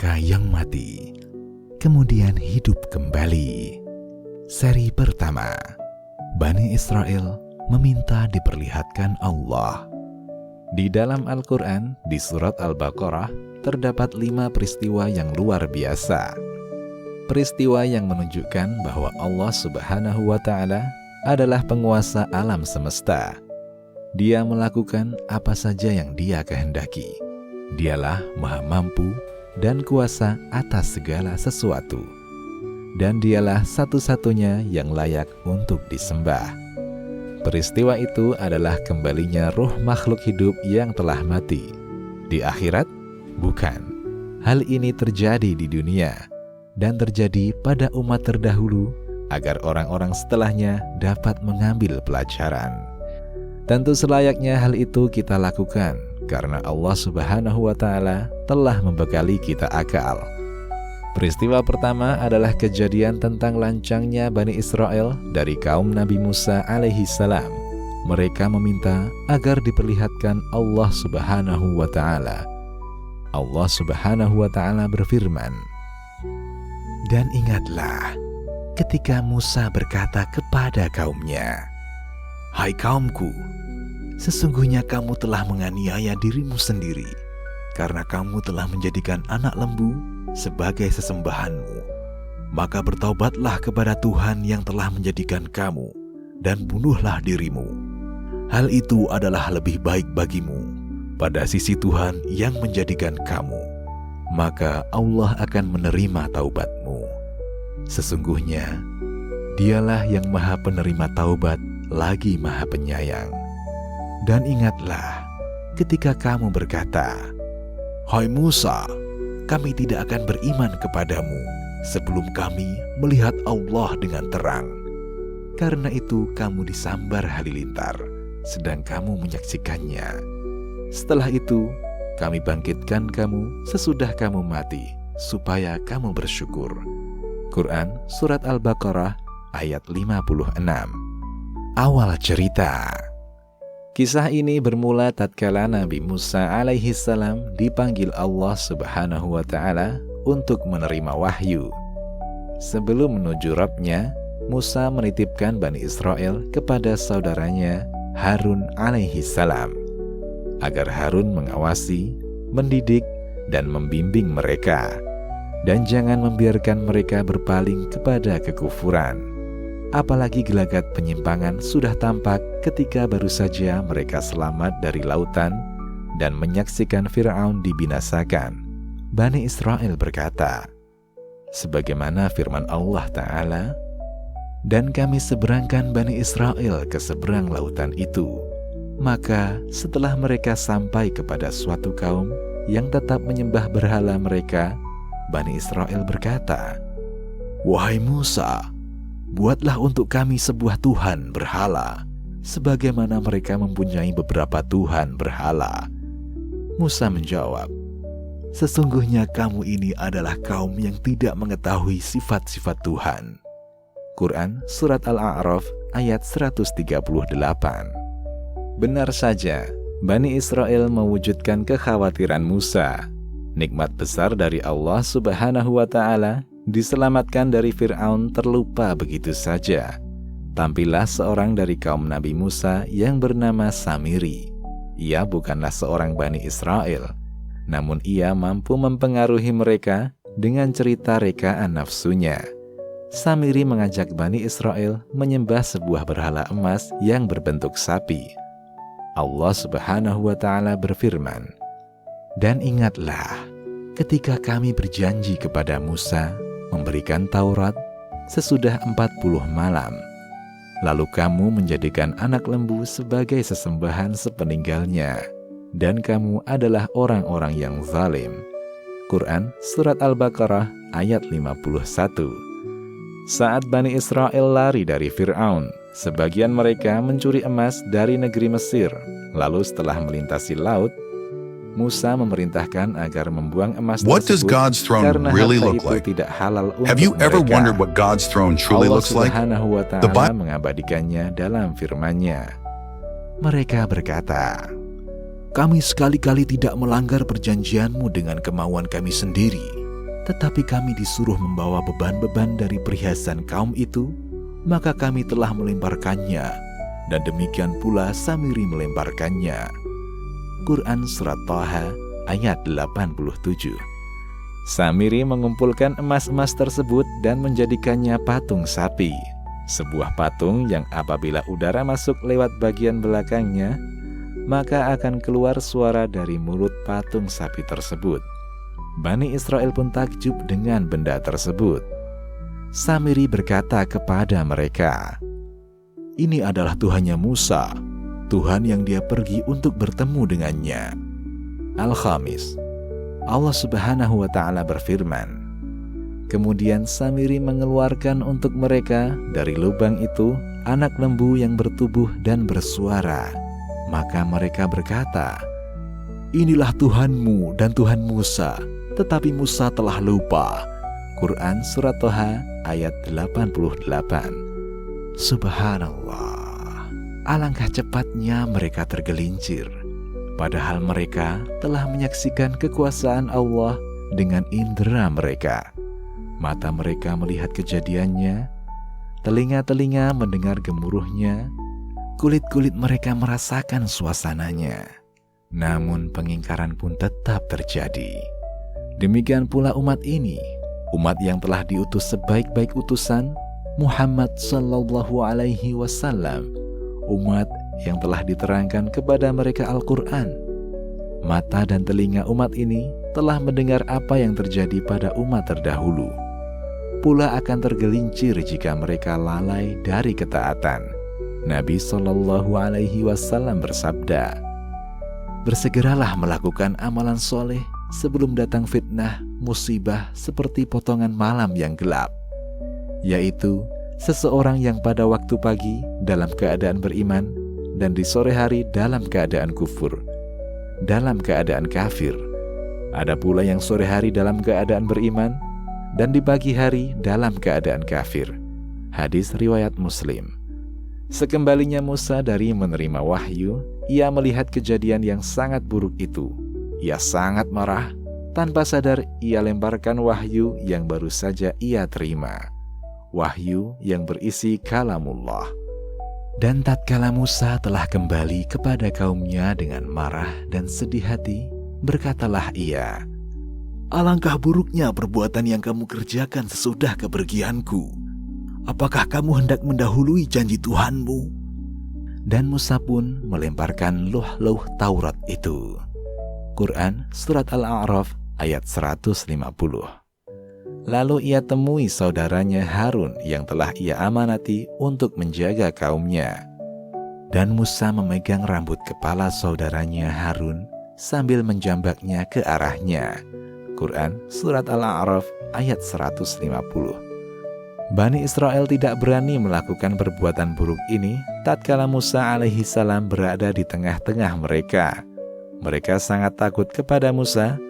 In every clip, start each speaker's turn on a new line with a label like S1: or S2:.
S1: mereka yang mati, kemudian hidup kembali. Seri pertama, Bani Israel meminta diperlihatkan Allah. Di dalam Al-Quran, di surat Al-Baqarah, terdapat 5 peristiwa yang luar biasa. Peristiwa yang menunjukkan bahwa Allah Subhanahu wa Ta'ala adalah penguasa alam semesta. Dia melakukan apa saja yang Dia kehendaki. Dialah Maha Mampu dan kuasa atas segala sesuatu. Dan Dialah satu-satunya yang layak untuk disembah. Peristiwa itu adalah kembalinya ruh makhluk hidup yang telah mati. Di akhirat? Bukan. Hal ini terjadi di dunia dan terjadi pada umat terdahulu agar orang-orang setelahnya dapat mengambil pelajaran. Tentu selayaknya hal itu kita lakukan karena Allah Subhanahu wa Ta'ala telah membekali kita akal. Peristiwa pertama adalah kejadian tentang lancangnya Bani Israel dari kaum Nabi Musa alaihi salam. Mereka meminta agar diperlihatkan Allah Subhanahu wa Ta'ala. Allah Subhanahu wa Ta'ala berfirman, "Dan ingatlah ketika Musa berkata kepada kaumnya, 'Hai kaumku, sesungguhnya kamu telah menganiaya dirimu sendiri, karena kamu telah menjadikan anak lembu sebagai sesembahanmu. Maka bertaubatlah kepada Tuhan yang telah menjadikan kamu, dan bunuhlah dirimu. Hal itu adalah lebih baik bagimu pada sisi Tuhan yang menjadikan kamu. Maka Allah akan menerima taubatmu. Sesungguhnya Dialah yang Maha Penerima Taubat lagi Maha Penyayang. Dan ingatlah ketika kamu berkata, 'Hai Musa, kami tidak akan beriman kepadamu sebelum kami melihat Allah dengan terang. Karena itu kamu disambar halilintar, sedang kamu menyaksikannya. Setelah itu kami bangkitkan kamu sesudah kamu mati, supaya kamu bersyukur.'" Quran Surat Al-Baqarah ayat 56. Awal cerita. Kisah ini bermula tatkala Nabi Musa alaihi salam dipanggil Allah Subhanahu wa Ta'ala untuk menerima wahyu. Sebelum menuju Rabb-nya, Musa menitipkan Bani Israel kepada saudaranya Harun alaihi salam, agar Harun mengawasi, mendidik, dan membimbing mereka, dan jangan membiarkan mereka berpaling kepada kekufuran. Apalagi gelagat penyimpangan sudah tampak ketika baru saja mereka selamat dari lautan dan menyaksikan Fir'aun dibinasakan. Bani Israel berkata, sebagaimana firman Allah Ta'ala, "Dan kami seberangkan Bani Israel ke seberang lautan itu. Maka setelah mereka sampai kepada suatu kaum yang tetap menyembah berhala mereka, Bani Israel berkata, 'Wahai Musa, buatlah untuk kami sebuah Tuhan berhala, sebagaimana mereka mempunyai beberapa Tuhan berhala.' Musa menjawab, 'Sesungguhnya kamu ini adalah kaum yang tidak mengetahui sifat-sifat Tuhan.'" Quran Surat Al-A'raf ayat 138. Benar saja, Bani Israel mewujudkan kekhawatiran Musa. Nikmat besar dari Allah Subhanahu wa Ta'ala, diselamatkan dari Fir'aun, terlupa begitu saja. Tampillah seorang dari kaum Nabi Musa yang bernama Samiri. Ia bukanlah seorang Bani Israel, namun ia mampu mempengaruhi mereka dengan cerita rekaan nafsunya. Samiri mengajak Bani Israel menyembah sebuah berhala emas yang berbentuk sapi. Allah Subhanahu wa Ta'ala berfirman, "Dan ingatlah ketika kami berjanji kepada Musa memberikan Taurat sesudah 40 malam. Lalu kamu menjadikan anak lembu sebagai sesembahan sepeninggalnya, dan kamu adalah orang-orang yang zalim." Quran Surat Al-Baqarah ayat 51. Saat Bani Israel lari dari Fir'aun, sebagian mereka mencuri emas dari negeri Mesir. Lalu setelah melintasi laut, Musa memerintahkan agar membuang emas
S2: What does
S1: tersebut
S2: God's throne
S1: karena
S2: really
S1: harta
S2: look
S1: itu
S2: like?
S1: tidak halal untuk
S2: Have you ever
S1: mereka.
S2: wondered what God's throne truly
S1: Allah
S2: looks like?
S1: Subhanahu wa
S2: The
S1: Ta'ala
S2: Bible
S1: mengabadikannya dalam firman-Nya. Mereka berkata, "Kami sekali-kali tidak melanggar perjanjian-Mu dengan kemauan kami sendiri, tetapi kami disuruh membawa beban-beban dari perhiasan kaum itu, maka kami telah melemparkannya, dan demikian pula Samiri melemparkannya. Quran Surat Thaha ayat 87. Samiri mengumpulkan emas-emas tersebut dan menjadikannya patung sapi, sebuah patung yang apabila udara masuk lewat bagian belakangnya, maka akan keluar suara dari mulut patung sapi tersebut. Bani Israel pun takjub dengan benda tersebut. Samiri berkata kepada mereka, "Ini adalah Tuhannya Musa, Tuhan yang dia pergi untuk bertemu dengannya." Al-Khamis. Allah Subhanahu wa Ta'ala berfirman, kemudian Samiri mengeluarkan untuk mereka dari lubang itu anak lembu yang bertubuh dan bersuara. Maka mereka berkata, "Inilah Tuhanmu dan Tuhan Musa, tetapi Musa telah lupa." Quran Surat Thaha ayat 88. Subhanallah, alangkah cepatnya mereka tergelincir, padahal mereka telah menyaksikan kekuasaan Allah dengan indera mereka. Mata mereka melihat kejadiannya, telinga-telinga mendengar gemuruhnya, kulit-kulit mereka merasakan suasananya. Namun pengingkaran pun tetap terjadi. Demikian pula umat ini, umat yang telah diutus sebaik-baik utusan, Muhammad sallallahu alaihi wasallam, umat yang telah diterangkan kepada mereka Al-Quran. Mata dan telinga umat ini telah mendengar apa yang terjadi pada umat terdahulu, pula akan tergelincir jika mereka lalai dari ketaatan. Nabi sallallahu alaihi wasallam bersabda, "Bersegeralah melakukan amalan soleh sebelum datang fitnah, musibah seperti potongan malam yang gelap," yaitu seseorang yang pada waktu pagi dalam keadaan beriman dan di sore hari dalam keadaan kufur, dalam keadaan kafir. Ada pula yang sore hari dalam keadaan beriman dan di pagi hari dalam keadaan kafir. Hadis riwayat Muslim. Sekembalinya Musa dari menerima wahyu, ia melihat kejadian yang sangat buruk itu. Ia sangat marah. Tanpa sadar ia lemparkan wahyu yang baru saja ia terima, wahyu yang berisi kalamullah. Dan tatkala Musa telah kembali kepada kaumnya dengan marah dan sedih hati, berkatalah ia, "Alangkah buruknya perbuatan yang kamu kerjakan sesudah kepergianku. Apakah kamu hendak mendahului janji Tuhanmu?" Dan Musa pun melemparkan luh-luh Taurat itu. Quran Surat Al-A'raf ayat 150. Lalu ia temui saudaranya Harun yang telah ia amanati untuk menjaga kaumnya. Dan Musa memegang rambut kepala saudaranya Harun sambil menjambaknya ke arahnya. Quran Surat Al-A'raf ayat 150. Bani Israel tidak berani melakukan perbuatan buruk ini tatkala Musa alaihi salam berada di tengah-tengah mereka. Mereka sangat takut kepada Musa,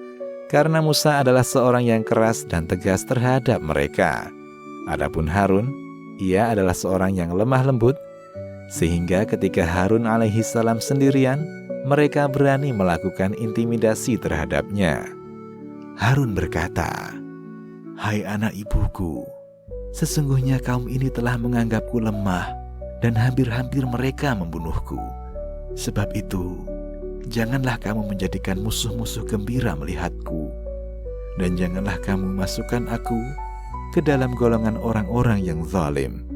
S1: karena Musa adalah seorang yang keras dan tegas terhadap mereka. Adapun Harun, ia adalah seorang yang lemah lembut, sehingga ketika Harun alaihi salam sendirian, mereka berani melakukan intimidasi terhadapnya. Harun berkata, "Hai anak ibuku, sesungguhnya kaum ini telah menganggapku lemah dan hampir-hampir mereka membunuhku. Sebab itu, janganlah kamu menjadikan musuh-musuh gembira melihatku, dan janganlah kamu masukkan aku ke dalam golongan orang-orang yang zalim."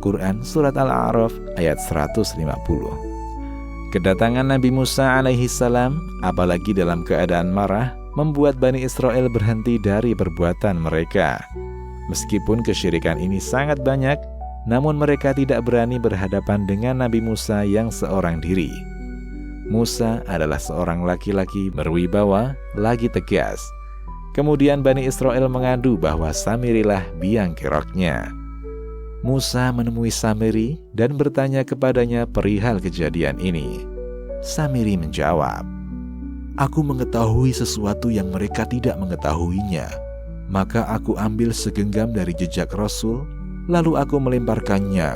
S1: Quran Surat Al-A'raf ayat 150. Kedatangan Nabi Musa alaihi salam, apalagi dalam keadaan marah, membuat Bani Israel berhenti dari perbuatan mereka. Meskipun kesyirikan ini sangat banyak, namun mereka tidak berani berhadapan dengan Nabi Musa yang seorang diri. Musa adalah seorang laki-laki berwibawa, lagi tegas. Kemudian Bani Israel mengadu bahwa Samirilah biang keroknya. Musa menemui Samiri dan bertanya kepadanya perihal kejadian ini. Samiri menjawab, "Aku mengetahui sesuatu yang mereka tidak mengetahuinya. Maka aku ambil segenggam dari jejak Rasul, lalu aku melemparkannya,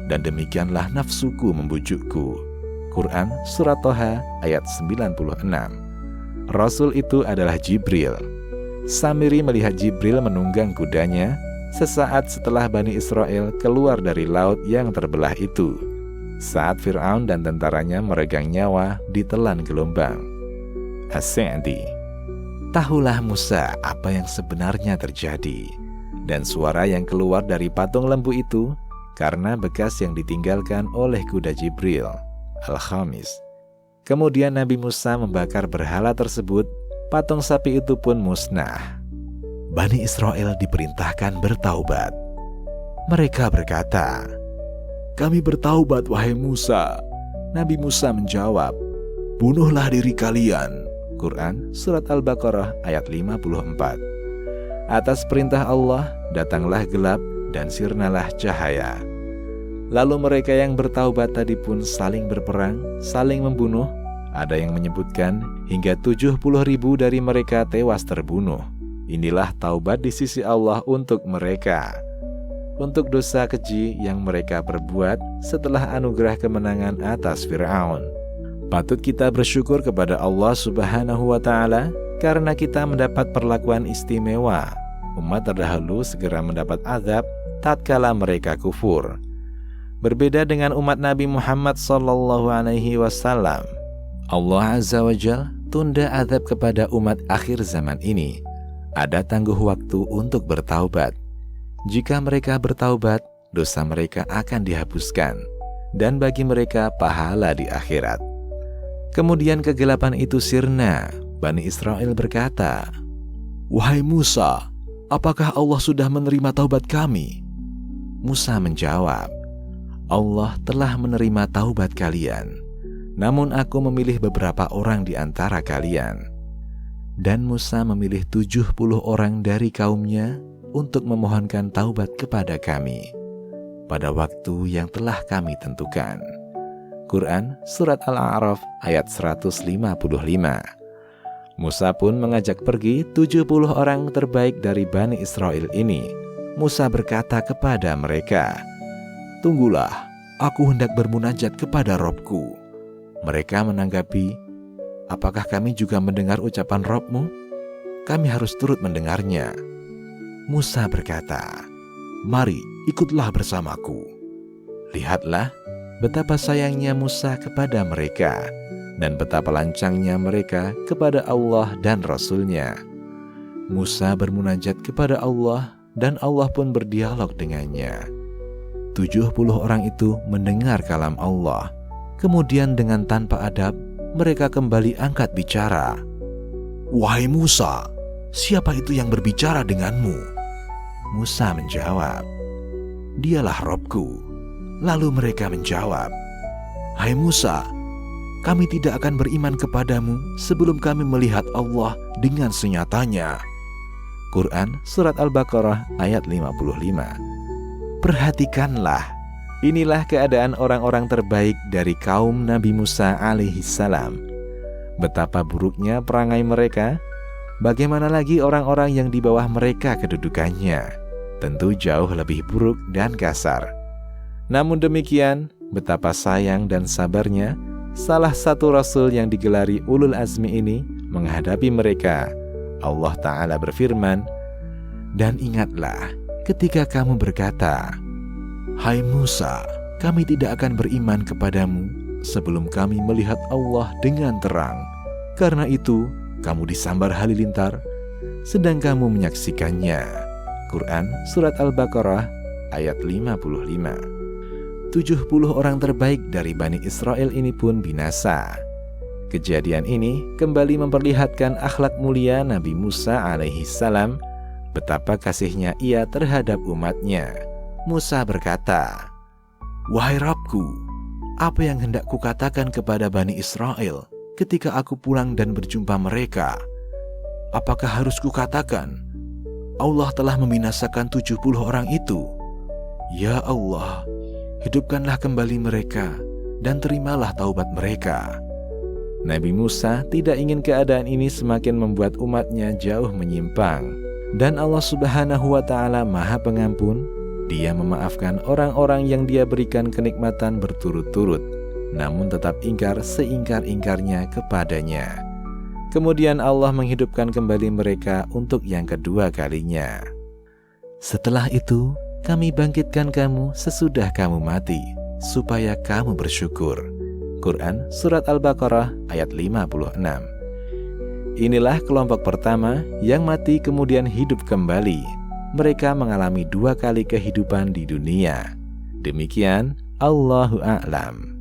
S1: dan demikianlah nafsuku membujukku." Quran Surat Thaha ayat 96. Rasul itu adalah Jibril. Samiri melihat Jibril menunggang kudanya sesaat setelah Bani Israel keluar dari laut yang terbelah itu, saat Fir'aun dan tentaranya meregang nyawa ditelan gelombang. As-Sa'di: tahulah Musa apa yang sebenarnya terjadi, dan suara yang keluar dari patung lembu itu karena bekas yang ditinggalkan oleh kuda Jibril. Al-Khamis: kemudian Nabi Musa membakar berhala tersebut, patung sapi itu pun musnah. Bani Israel diperintahkan bertaubat. Mereka berkata, "Kami bertaubat, wahai Musa." Nabi Musa menjawab, "Bunuhlah diri kalian." Quran Surat Al-Baqarah ayat 54. Atas perintah Allah, datanglah gelap dan sirnalah cahaya. Lalu mereka yang bertaubat tadi pun saling berperang, saling membunuh. Ada yang menyebutkan hingga 70.000 dari mereka tewas terbunuh. Inilah taubat di sisi Allah untuk mereka, untuk dosa keji yang mereka perbuat setelah anugerah kemenangan atas Fir'aun. Patut kita bersyukur kepada Allah Subhanahu wa Ta'ala karena kita mendapat perlakuan istimewa. Umat terdahulu segera mendapat azab tatkala mereka kufur. Berbeda dengan umat Nabi Muhammad SAW, Allah Azza wa Jalla tunda azab kepada umat akhir zaman ini. Ada tangguh waktu untuk bertaubat. Jika mereka bertaubat, dosa mereka akan dihapuskan, dan bagi mereka pahala di akhirat. Kemudian kegelapan itu sirna. Bani Israel berkata, "Wahai Musa, apakah Allah sudah menerima taubat kami?" Musa menjawab, "Allah telah menerima taubat kalian, namun aku memilih beberapa orang di antara kalian." Dan Musa memilih 70 orang dari kaumnya untuk memohonkan taubat kepada kami pada waktu yang telah kami tentukan. Quran Surat Al-A'raf ayat 155. Musa pun mengajak pergi 70 orang terbaik dari Bani Israel ini. Musa berkata kepada mereka, "Tunggulah, aku hendak bermunajat kepada Robku." Mereka menanggapi, "Apakah kami juga mendengar ucapan Robmu? Kami harus turut mendengarnya." Musa berkata, "Mari, ikutlah bersamaku." Lihatlah betapa sayangnya Musa kepada mereka, dan betapa lancangnya mereka kepada Allah dan Rasul-Nya. Musa bermunajat kepada Allah, dan Allah pun berdialog dengannya. 70 orang itu mendengar kalam Allah. Kemudian dengan tanpa adab, mereka kembali angkat bicara. "Wahai Musa, siapa itu yang berbicara denganmu?" Musa menjawab, "Dialah Robku." Lalu mereka menjawab, "Hai Musa, kami tidak akan beriman kepadamu sebelum kami melihat Allah dengan senyatanya." Quran Surat Al-Baqarah ayat 55. Perhatikanlah, inilah keadaan orang-orang terbaik dari kaum Nabi Musa alaihissalam. Betapa buruknya perangai mereka. Bagaimana lagi orang-orang yang di bawah mereka kedudukannya? Tentu jauh lebih buruk dan kasar. Namun demikian, betapa sayang dan sabarnya salah satu rasul yang digelari ulul azmi ini menghadapi mereka. Allah Ta'ala berfirman, "Dan ingatlah ketika kamu berkata, 'Hai Musa, kami tidak akan beriman kepadamu sebelum kami melihat Allah dengan terang. Karena itu, kamu disambar halilintar, sedang kamu menyaksikannya.'" Quran Surat Al-Baqarah ayat 55. 70 orang terbaik dari Bani Israel ini pun binasa. Kejadian ini kembali memperlihatkan akhlak mulia Nabi Musa alaihissalam, betapa kasihnya ia terhadap umatnya. Musa berkata, "Wahai Rabbku, apa yang hendak kukatakan kepada Bani Israel ketika aku pulang dan berjumpa mereka? Apakah harus kukatakan, Allah telah membinasakan 70 orang itu? Ya Allah, hidupkanlah kembali mereka dan terimalah taubat mereka." Nabi Musa tidak ingin keadaan ini semakin membuat umatnya jauh menyimpang. Dan Allah Subhanahu wa Ta'ala Maha Pengampun. Dia memaafkan orang-orang yang Dia berikan kenikmatan berturut-turut, namun tetap ingkar seingkar-ingkarnya kepadanya. Kemudian Allah menghidupkan kembali mereka untuk yang kedua kalinya. Setelah itu, kami bangkitkan kamu sesudah kamu mati, supaya kamu bersyukur. Quran Surat Al-Baqarah ayat 56. Inilah kelompok pertama yang mati kemudian hidup kembali. Mereka mengalami 2 kali kehidupan di dunia. Demikian, Allahu a'lam.